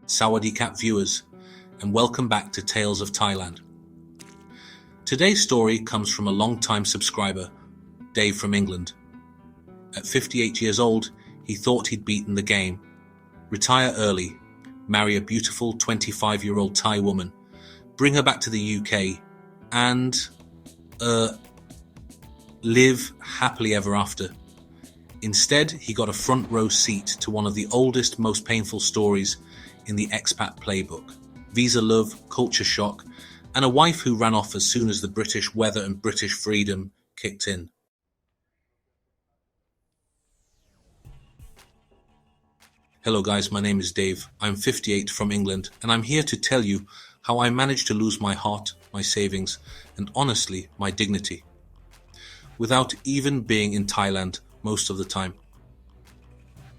Sawadee Cat viewers, and welcome back to Tales of Thailand. Today's story comes from a long-time subscriber, Dave from England. At 58 years old, he thought he'd beaten the game, retire early, marry a beautiful 25-year-old Thai woman, bring her back to the UK, and live happily ever after. Instead, he got a front row seat to one of the oldest, most painful stories in the expat playbook. Visa love, culture shock, and a wife who ran off as soon as the British weather and British freedom kicked in. Hello guys, my name is Dave. I'm 58 from England, and I'm here to tell you how I managed to lose my heart, my savings, and honestly, my dignity, without even being in Thailand most of the time.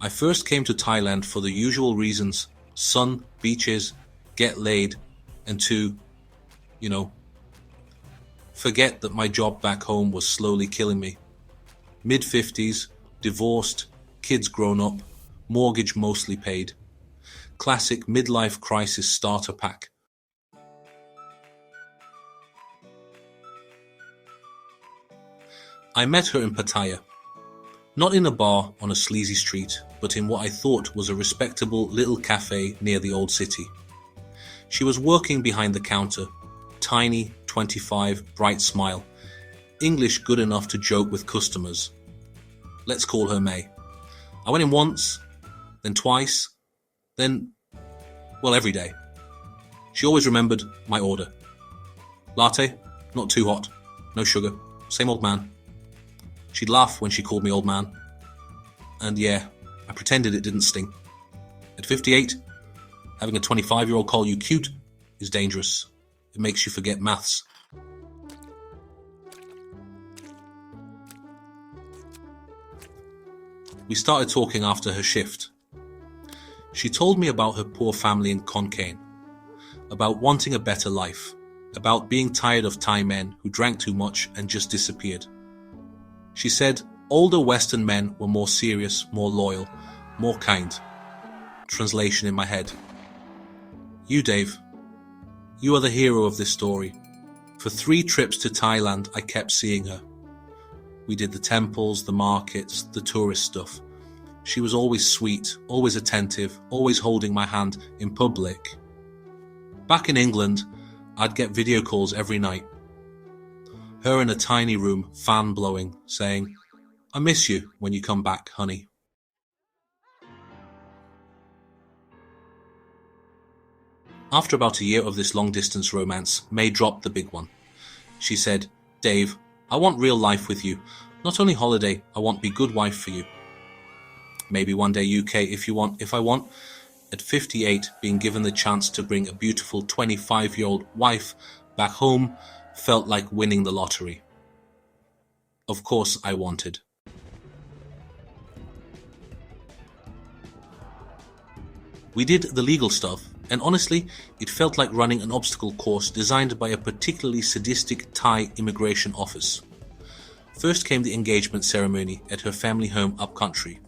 I first came to Thailand for the usual reasons: sun, beaches, get laid, and to, forget that my job back home was slowly killing me. Mid-50s, divorced, kids grown up, mortgage mostly paid. Classic midlife crisis starter pack. I met her in Pattaya. Not in a bar on a sleazy street, but in what I thought was a respectable little cafe near the old city. She was working behind the counter, tiny, 25, bright smile, English good enough to joke with customers. Let's call her May. I went in once, then twice, then, every day. She always remembered my order. Latte, not too hot, no sugar, same old man. She'd laugh when she called me old man. And yeah, I pretended it didn't sting. At 58, having a 25-year-old call you cute is dangerous. It makes you forget maths. We started talking after her shift. She told me about her poor family in Khon Kaen, about wanting a better life, about being tired of Thai men who drank too much and just disappeared. She said older Western men were more serious, more loyal, more kind. Translation in my head. You, Dave, you are the hero of this story. For 3 trips to Thailand, I kept seeing her. We did the temples, the markets, the tourist stuff. She was always sweet, always attentive, always holding my hand in public. Back in England, I'd get video calls every night. Her in a tiny room, fan blowing, saying, "I miss you when you come back, honey." After about a year of this long-distance romance, May dropped the big one. She said, "Dave, I want real life with you. Not only holiday, I want be good wife for you. Maybe one day UK if I want." At 58, being given the chance to bring a beautiful 25-year-old wife back home felt like winning the lottery. Of course I wanted. We did the legal stuff, and honestly, it felt like running an obstacle course designed by a particularly sadistic Thai immigration office. First came the engagement ceremony at her family home upcountry.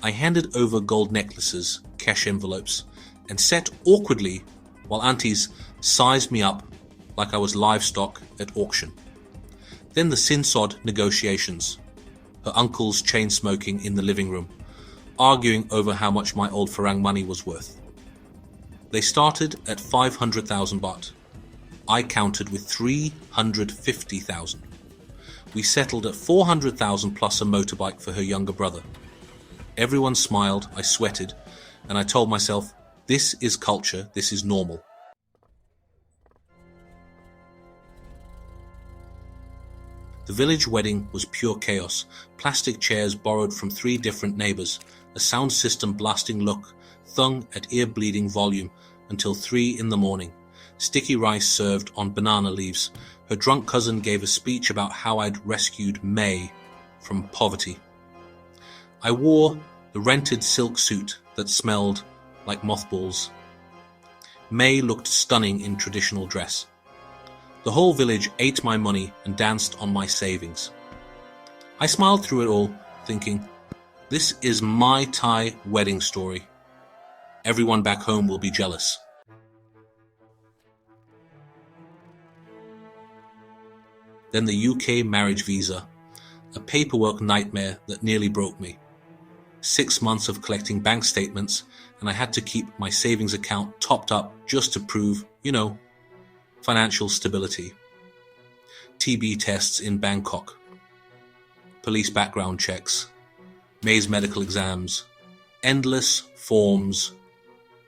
I handed over gold necklaces, cash envelopes, and sat awkwardly while aunties sized me up like I was livestock at auction. Then the Sin Sod negotiations. Her uncles chain smoking in the living room, arguing over how much my old Farang money was worth. They started at 500,000 baht. I countered with 350,000. We settled at 400,000 plus a motorbike for her younger brother. Everyone smiled, I sweated, and I told myself, this is culture, this is normal. The village wedding was pure chaos. Plastic chairs borrowed from 3 different neighbours, a sound system blasting look, thung at ear-bleeding volume until 3 in the morning. Sticky rice served on banana leaves. Her drunk cousin gave a speech about how I'd rescued May from poverty. I wore the rented silk suit that smelled like mothballs. May looked stunning in traditional dress. The whole village ate my money and danced on my savings. I smiled through it all, thinking, this is my Thai wedding story. Everyone back home will be jealous. Then the UK marriage visa, a paperwork nightmare that nearly broke me. 6 months of collecting bank statements, and I had to keep my savings account topped up just to prove, financial stability. TB tests in Bangkok, police background checks, May's medical exams, endless forms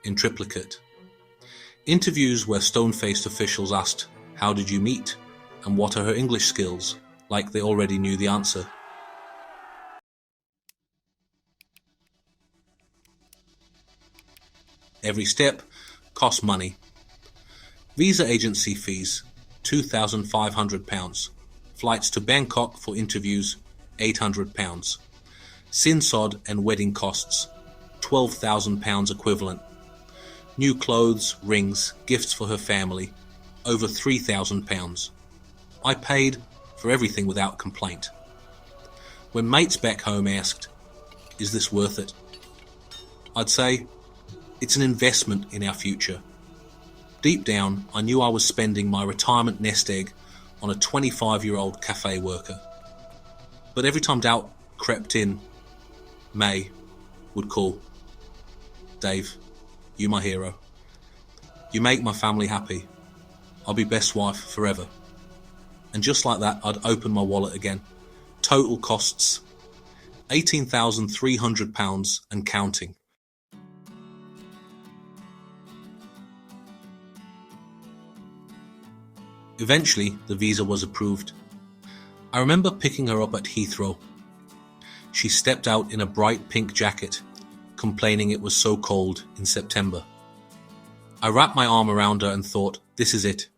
in triplicate. Interviews where stone-faced officials asked, "How did you meet?" and "What are her English skills?" like they already knew the answer. Every step cost money. Visa agency fees, £2,500. Flights to Bangkok for interviews, £800. Sin Sod and wedding costs, £12,000 equivalent. New clothes, rings, gifts for her family, over £3,000. I paid for everything without complaint. When mates back home asked, "Is this worth it?" I'd say, it's an investment in our future. Deep down, I knew I was spending my retirement nest egg on a 25-year-old cafe worker. But every time doubt crept in, May would call, "Dave, you my hero. You make my family happy. I'll be best wife forever." And just like that, I'd open my wallet again. Total costs, £18,300 and counting. Eventually, the visa was approved. I remember picking her up at Heathrow. She stepped out in a bright pink jacket, complaining it was so cold in September. I wrapped my arm around her and thought, this is it.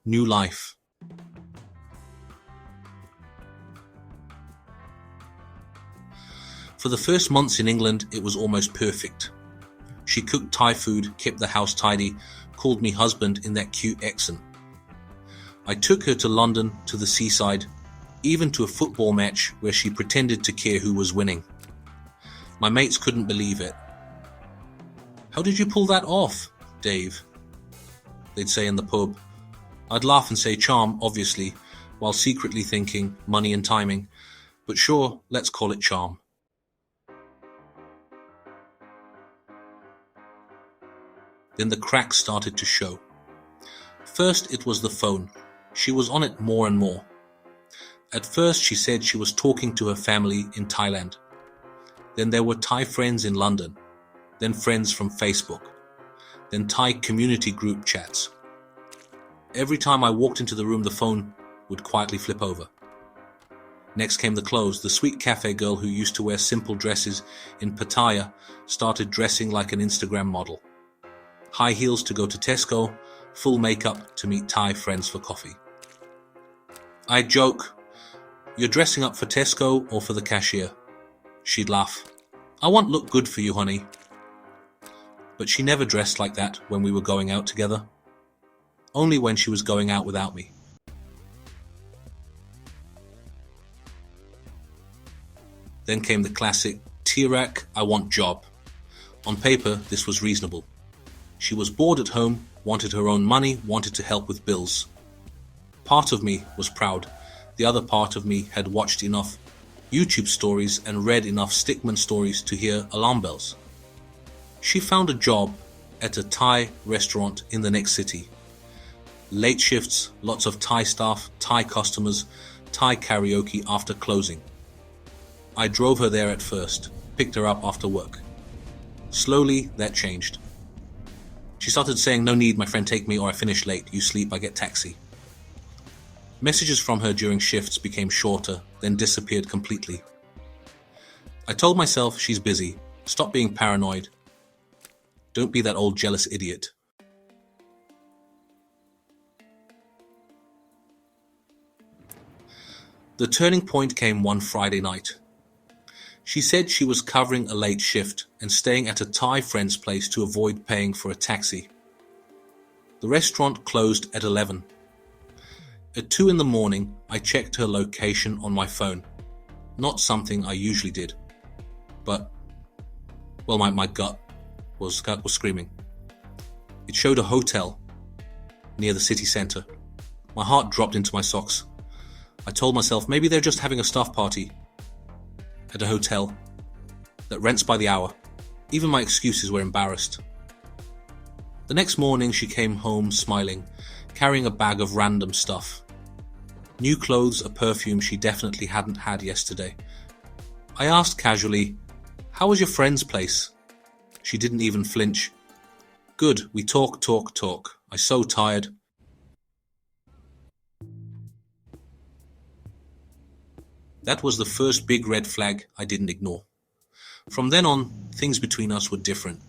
New life. For the first months in England, it was almost perfect. She cooked Thai food, kept the house tidy, called me husband in that cute accent. I took her to London, to the seaside, even to a football match where she pretended to care who was winning. My mates couldn't believe it. "How did you pull that off, Dave?" they'd say in the pub. I'd laugh and say charm, obviously, while secretly thinking money and timing, but sure, let's call it charm. Then the cracks started to show. First, it was the phone. She was on it more and more. At first, she said she was talking to her family in Thailand. Then there were Thai friends in London. Then friends from Facebook. Then Thai community group chats. Every time I walked into the room, the phone would quietly flip over. Next came the clothes. The sweet cafe girl who used to wear simple dresses in Pattaya started dressing like an Instagram model. High heels to go to Tesco, full makeup to meet Thai friends for coffee. I'd joke, "You're dressing up for Tesco or for the cashier?" She'd laugh, "I want look good for you, honey." But she never dressed like that when we were going out together. Only when she was going out without me. Then came the classic, "Tirak, I want job." On paper, this was reasonable. She was bored at home, wanted her own money, wanted to help with bills. Part of me was proud. The other part of me had watched enough YouTube stories and read enough stickman stories to hear alarm bells. She found a job at a Thai restaurant in the next city. Late shifts, lots of Thai staff, Thai customers, Thai karaoke after closing. I drove her there at first, picked her up after work. Slowly, that changed. She started saying, "No need, my friend, take me, or I finish late. You sleep, I get taxi." Messages from her during shifts became shorter, then disappeared completely. I told myself, she's busy. Stop being paranoid. Don't be that old jealous idiot. The turning point came one Friday night. She said she was covering a late shift and staying at a Thai friend's place to avoid paying for a taxi. The restaurant closed at 11. At 2 in the morning, I checked her location on my phone. Not something I usually did. But, well, my gut was screaming. It showed a hotel near the city centre. My heart dropped into my socks. I told myself maybe they're just having a staff party at a hotel that rents by the hour. Even my excuses were embarrassed. The next morning she came home smiling, carrying a bag of random stuff. New clothes, a perfume she definitely hadn't had yesterday. I asked casually, "How was your friend's place?" She didn't even flinch. "Good, we talk. I'm so tired." That was the first big red flag I didn't ignore. From then on, things between us were different.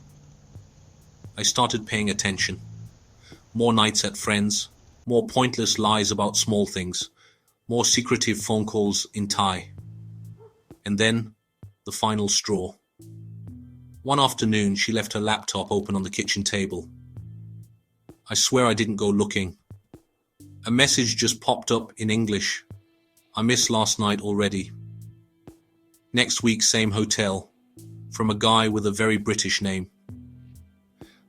I started paying attention. More nights at friends, more pointless lies about small things, more secretive phone calls in Thai. And then, the final straw. One afternoon, she left her laptop open on the kitchen table. I swear I didn't go looking. A message just popped up in English. "I missed last night already." Next week, same hotel, from a guy with a very British name.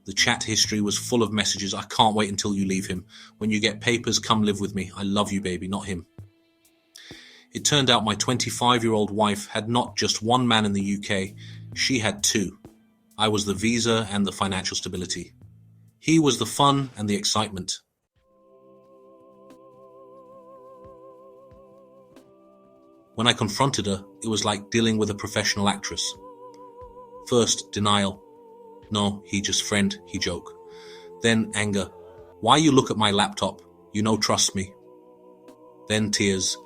The chat history was full of messages. "I can't wait until you leave him. When you get papers, come live with me. I love you, baby, not him." It turned out my 25-year-old wife had not just one man in the UK, she had two. I was the visa and the financial stability. He was the fun and the excitement. When I confronted her, it was like dealing with a professional actress. First, denial. "No, he just friend," he joke. Then anger. "Why you look at my laptop? You no trust me." Then tears.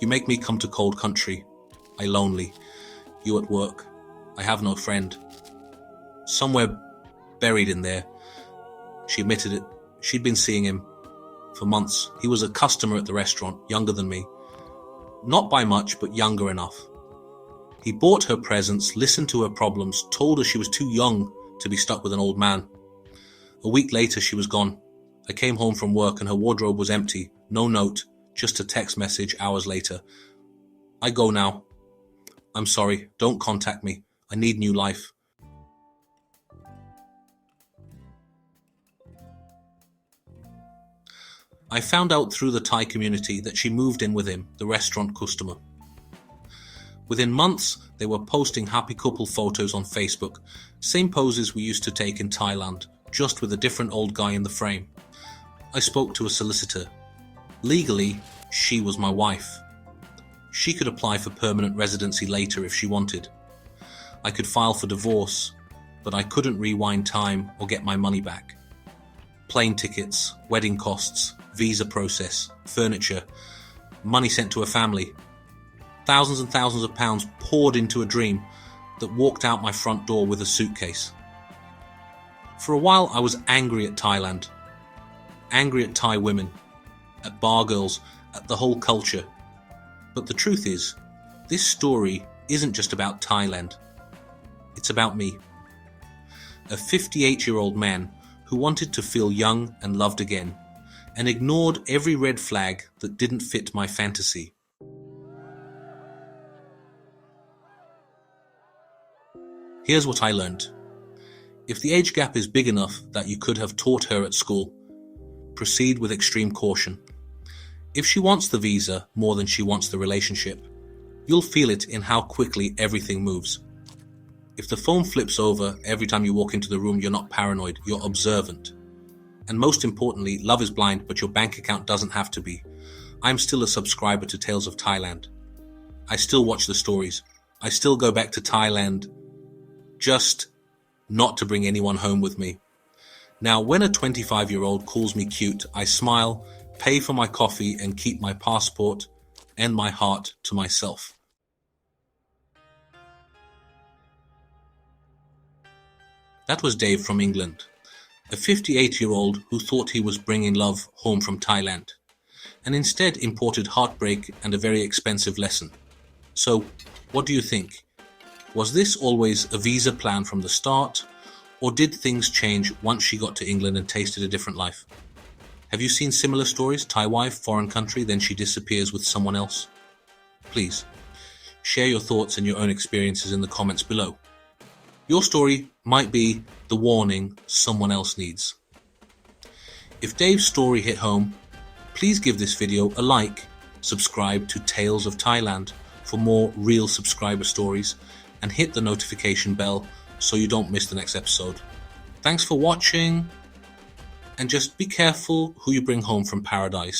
"You make me come to cold country. I lonely. You at work. I have no friend." Somewhere buried in there, she admitted it. She'd been seeing him for months. He was a customer at the restaurant, younger than me. Not by much, but younger enough. He bought her presents, listened to her problems, told her she was too young to be stuck with an old man. A week later, she was gone. I came home from work and her wardrobe was empty. No note, just a text message hours later. "I go now. I'm sorry, don't contact me. I need new life." I found out through the Thai community that she moved in with him, the restaurant customer. Within months, they were posting happy couple photos on Facebook, same poses we used to take in Thailand, just with a different old guy in the frame. I spoke to a solicitor. Legally, she was my wife. She could apply for permanent residency later if she wanted. I could file for divorce, but I couldn't rewind time or get my money back. Plane tickets, wedding costs, visa process, furniture, money sent to a family. Thousands and thousands of pounds poured into a dream that walked out my front door with a suitcase. For a while I was angry at Thailand, angry at Thai women, at bar girls, at the whole culture. But the truth is, this story isn't just about Thailand. It's about me. A 58-year-old man who wanted to feel young and loved again, and ignored every red flag that didn't fit my fantasy. Here's what I learned. If the age gap is big enough that you could have taught her at school, proceed with extreme caution. If she wants the visa more than she wants the relationship, you'll feel it in how quickly everything moves. If the phone flips over every time you walk into the room, you're not paranoid, you're observant. And most importantly, love is blind, but your bank account doesn't have to be. I'm still a subscriber to Tales of Thailand. I still watch the stories. I still go back to Thailand, just not to bring anyone home with me. Now, when a 25-year-old calls me cute, I smile, pay for my coffee, and keep my passport and my heart to myself. That was Dave from England, a 58-year-old who thought he was bringing love home from Thailand, and instead imported heartbreak and a very expensive lesson. So, what do you think? Was this always a visa plan from the start, or did things change once she got to England and tasted a different life? Have you seen similar stories? Thai wife, foreign country, then she disappears with someone else? Please, share your thoughts and your own experiences in the comments below. Your story might be the warning someone else needs. If Dave's story hit home, please give this video a like, subscribe to Tales of Thailand for more real subscriber stories, and hit the notification bell so you don't miss the next episode. Thanks for watching, and just be careful who you bring home from paradise.